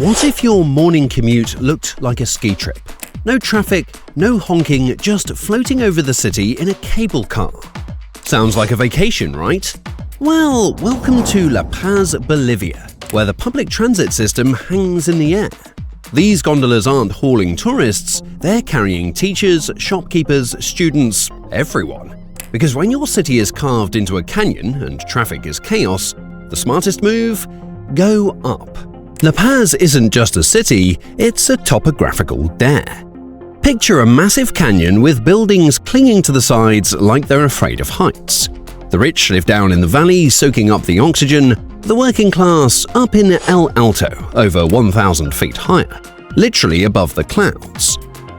What if your morning commute looked like a ski trip? No traffic, no honking, just floating over the city in a cable car. Sounds like a vacation, right? Well, welcome to La Paz, Bolivia, where the public transit system hangs in the air. These gondolas aren't hauling tourists, they're carrying teachers, shopkeepers, students, everyone. Because when your city is carved into a canyon and traffic is chaos, the smartest move? Go up. La Paz isn't just a city, it's a topographical dare. Picture a massive canyon with buildings clinging to the sides like they're afraid of heights. The rich live down in the valley, soaking up the oxygen, the working class up in El Alto, over 1,000 feet higher, literally above the clouds.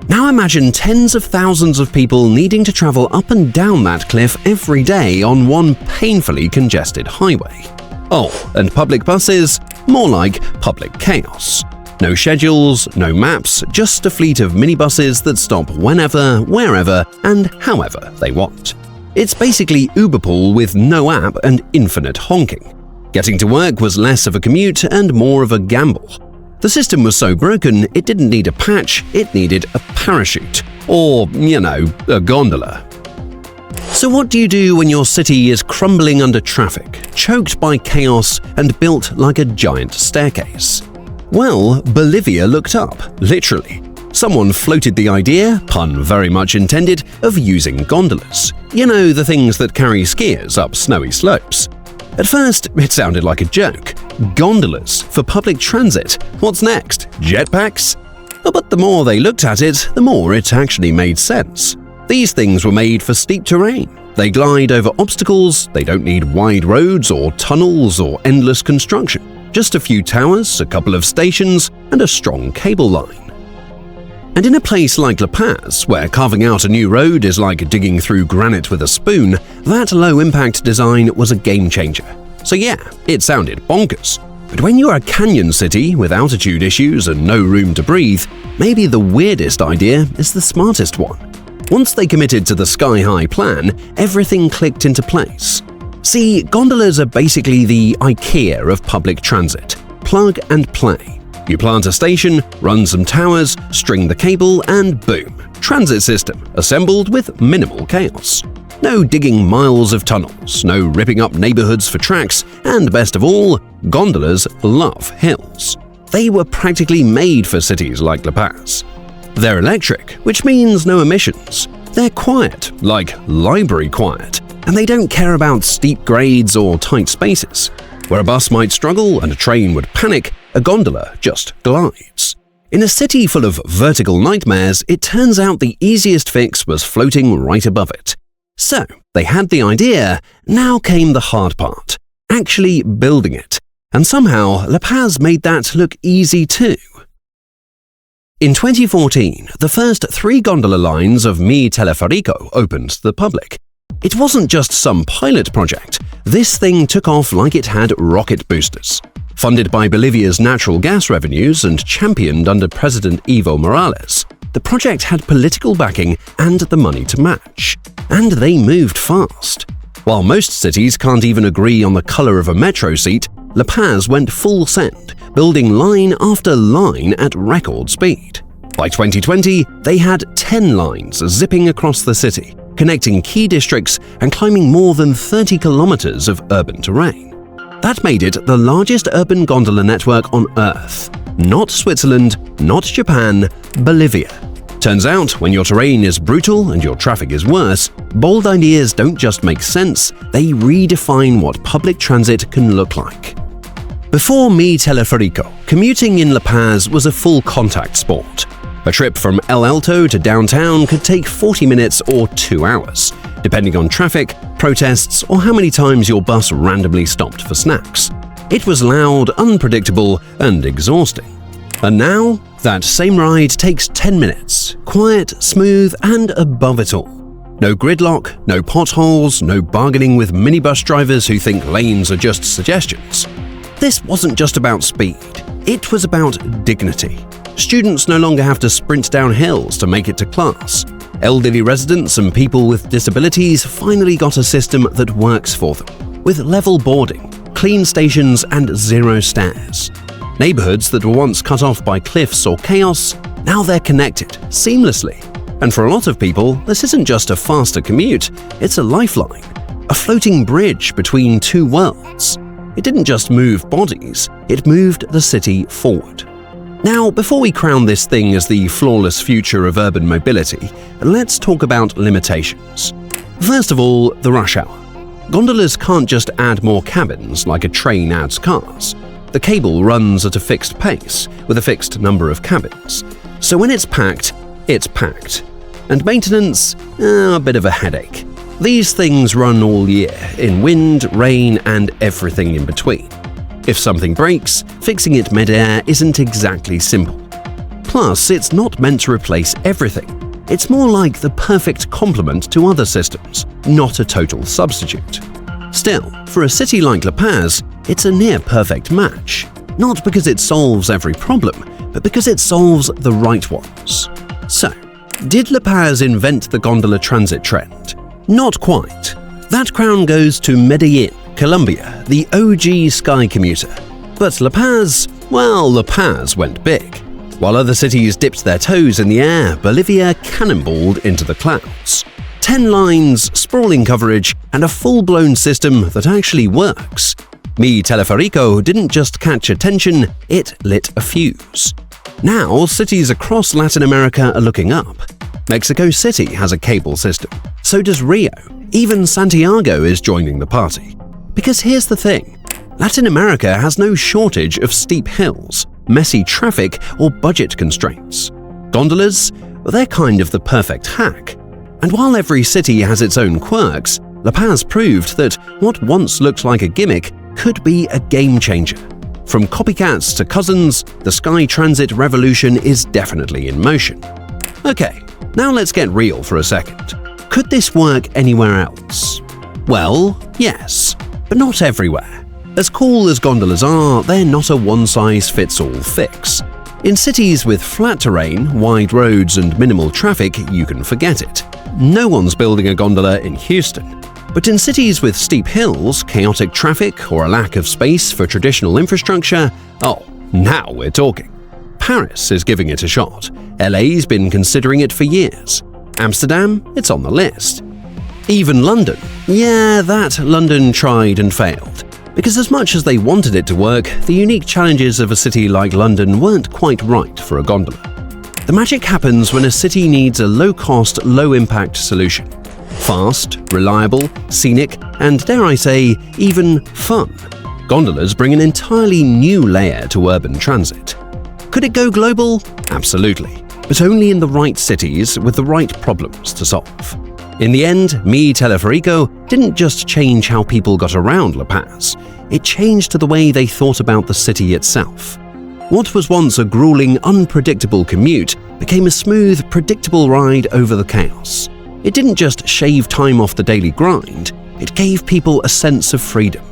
Now imagine tens of thousands of people needing to travel up and down that cliff every day on one painfully congested highway. Oh, and public buses? More like public chaos. No schedules, no maps, just a fleet of minibuses that stop whenever, wherever, and however they want. It's basically Uberpool with no app and infinite honking. Getting to work was less of a commute and more of a gamble. The system was so broken, it didn't need a patch, it needed a parachute. Or, a gondola. So what do you do when your city is crumbling under traffic, choked by chaos, and built like a giant staircase? Well, Bolivia looked up, literally. Someone floated the idea, pun very much intended, of using gondolas. The things that carry skiers up snowy slopes. At first, it sounded like a joke. Gondolas for public transit. What's next? Jetpacks? But the more they looked at it, the more it actually made sense. These things were made for steep terrain. They glide over obstacles, they don't need wide roads or tunnels or endless construction. Just a few towers, a couple of stations, and a strong cable line. And in a place like La Paz, where carving out a new road is like digging through granite with a spoon, that low-impact design was a game-changer. So yeah, it sounded bonkers. But when you're a canyon city with altitude issues and no room to breathe, maybe the weirdest idea is the smartest one. Once they committed to the sky-high plan, everything clicked into place. See, gondolas are basically the IKEA of public transit. Plug and play. You plant a station, run some towers, string the cable, and boom, transit system assembled with minimal chaos. No digging miles of tunnels, no ripping up neighborhoods for tracks, and best of all, gondolas love hills. They were practically made for cities like La Paz. They're electric, which means no emissions. They're quiet, like library quiet, and they don't care about steep grades or tight spaces. Where a bus might struggle and a train would panic, a gondola just glides. In a city full of vertical nightmares, it turns out the easiest fix was floating right above it. So, they had the idea, now came the hard part, actually building it. And somehow, La Paz made that look easy too. In 2014, the first 3 gondola lines of Mi Teleférico opened to the public. It wasn't just some pilot project. This thing took off like it had rocket boosters. Funded by Bolivia's natural gas revenues and championed under President Evo Morales, the project had political backing and the money to match. And they moved fast. While most cities can't even agree on the color of a metro seat, La Paz went full send, building line after line at record speed. By 2020, they had 10 lines zipping across the city, connecting key districts and climbing more than 30 kilometers of urban terrain. That made it the largest urban gondola network on Earth. Not Switzerland, not Japan, Bolivia. Turns out, when your terrain is brutal and your traffic is worse, bold ideas don't just make sense, they redefine what public transit can look like. Before Mi Teleférico, commuting in La Paz was a full contact sport. A trip from El Alto to downtown could take 40 minutes or 2 hours, depending on traffic, protests, or how many times your bus randomly stopped for snacks. It was loud, unpredictable, and exhausting. And now, that same ride takes 10 minutes, quiet, smooth, and above it all. No gridlock, no potholes, no bargaining with minibus drivers who think lanes are just suggestions. This wasn't just about speed, it was about dignity. Students no longer have to sprint down hills to make it to class. Elderly residents and people with disabilities finally got a system that works for them, with level boarding, clean stations, and 0 stairs. Neighborhoods that were once cut off by cliffs or chaos, now they're connected seamlessly. And for a lot of people, this isn't just a faster commute, it's a lifeline, a floating bridge between two worlds. It didn't just move bodies, it moved the city forward. Now, before we crown this thing as the flawless future of urban mobility, let's talk about limitations. First of all, the rush hour. Gondolas can't just add more cabins like a train adds cars. The cable runs at a fixed pace, with a fixed number of cabins. So when it's packed, it's packed. And maintenance? A bit of a headache. These things run all year, in wind, rain, and everything in between. If something breaks, fixing it mid-air isn't exactly simple. Plus, it's not meant to replace everything. It's more like the perfect complement to other systems, not a total substitute. Still, for a city like La Paz, it's a near-perfect match. Not because it solves every problem, but because it solves the right ones. So, did La Paz invent the gondola transit trend? Not quite. That crown goes to Medellin, Colombia, the OG sky commuter. But La Paz went big. While other cities dipped their toes in the air, Bolivia cannonballed into the clouds. 10 lines, sprawling coverage, and a full-blown system that actually works. Mi Teleférico didn't just catch attention, it lit a fuse. Now, cities across Latin America are looking up. Mexico City has a cable system. So does Rio. Even Santiago is joining the party. Because here's the thing. Latin America has no shortage of steep hills, messy traffic, or budget constraints. Gondolas? They're kind of the perfect hack. And while every city has its own quirks, La Paz proved that what once looked like a gimmick could be a game changer. From copycats to cousins, the sky transit revolution is definitely in motion. Okay, now let's get real for a second. Could this work anywhere else? Well, yes, but not everywhere. As cool as gondolas are, they're not a one-size-fits-all fix. In cities with flat terrain, wide roads, and minimal traffic, you can forget it. No one's building a gondola in Houston. But in cities with steep hills, chaotic traffic, or a lack of space for traditional infrastructure, oh, now we're talking. Paris is giving it a shot. LA's been considering it for years. Amsterdam, it's on the list. Even London. Yeah, that London tried and failed. Because as much as they wanted it to work, the unique challenges of a city like London weren't quite right for a gondola. The magic happens when a city needs a low-cost, low-impact solution. Fast, reliable, scenic, and dare I say, even fun. Gondolas bring an entirely new layer to urban transit. Could it go global? Absolutely, but only in the right cities with the right problems to solve. In the end, Mi Teleférico didn't just change how people got around La Paz, it changed the way they thought about the city itself. What was once a grueling, unpredictable commute became a smooth, predictable ride over the chaos. It didn't just shave time off the daily grind, it gave people a sense of freedom.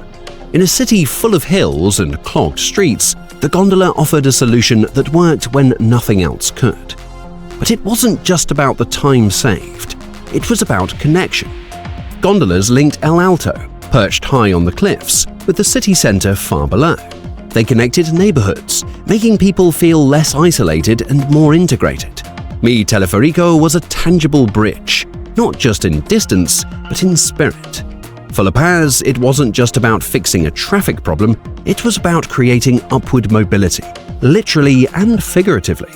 In a city full of hills and clogged streets, the gondola offered a solution that worked when nothing else could. But it wasn't just about the time saved, it was about connection. Gondolas linked El Alto, perched high on the cliffs, with the city centre far below. They connected neighbourhoods, making people feel less isolated and more integrated. Mi Teleférico was a tangible bridge, not just in distance, but in spirit. For La Paz, it wasn't just about fixing a traffic problem, it was about creating upward mobility, literally and figuratively.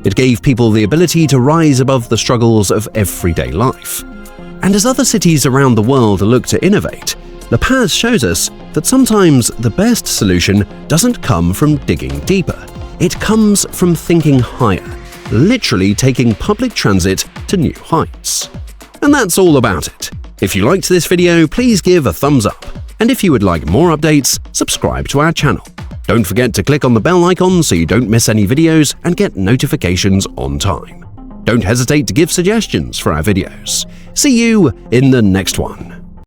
It gave people the ability to rise above the struggles of everyday life. And as other cities around the world look to innovate, La Paz shows us that sometimes the best solution doesn't come from digging deeper. It comes from thinking higher, literally taking public transit to new heights. And that's all about it. If you liked this video, please give a thumbs up. And if you would like more updates, subscribe to our channel. Don't forget to click on the bell icon so you don't miss any videos and get notifications on time. Don't hesitate to give suggestions for our videos. See you in the next one.